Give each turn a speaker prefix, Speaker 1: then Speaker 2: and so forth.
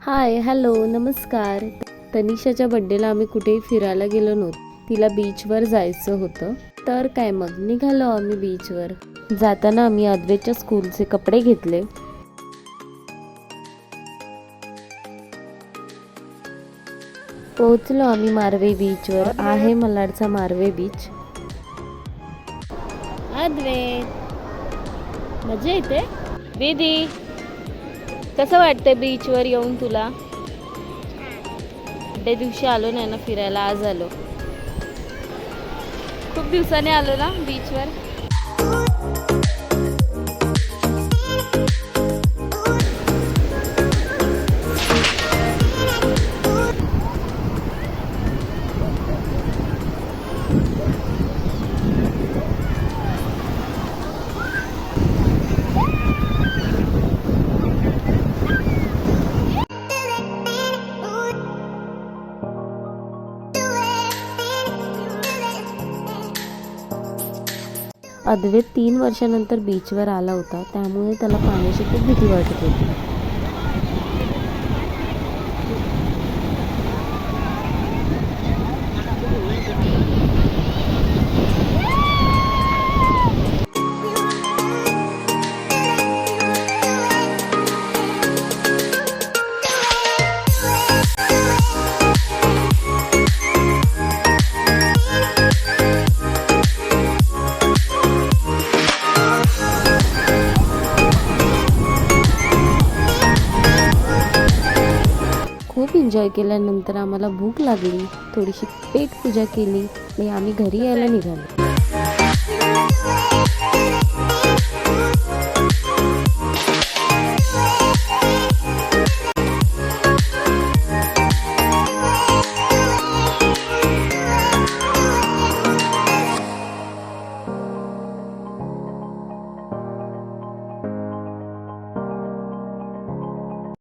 Speaker 1: Hi hello नमस्कार. तनिषाच्या बड्डेला आम्ही कुठेही फिरायला गेलो नव्हतो. तिला बीचवर जायचं होतं, तर काय मग निघालो आम्ही बीचवर. जाताना आम्ही अद्वैतच्या स्कूलचे कपडे घेतले. पोहोचलो आम्ही मारवे बीचवर. आहे मलाडचा मारवे बीच. अद्वैत मजा येते. दीदी कसं वाटतंय बीचवर येऊन तुला? त्या दिवशी आलो नाही ना फिरायला, आज आलो. खूप दिवसाने आलो ना बीचवर. अद्वैत 3 वर्षानंतर बीचवर आला होता, त्यामुळे त्याला पाण्याची खूप भीती वाटत होती. खूप एन्जॉय केल्यानंतर आम्हाला भूक लागली, थोडीशी पेट पूजा केली आणि आम्ही घरी यायला निघालो.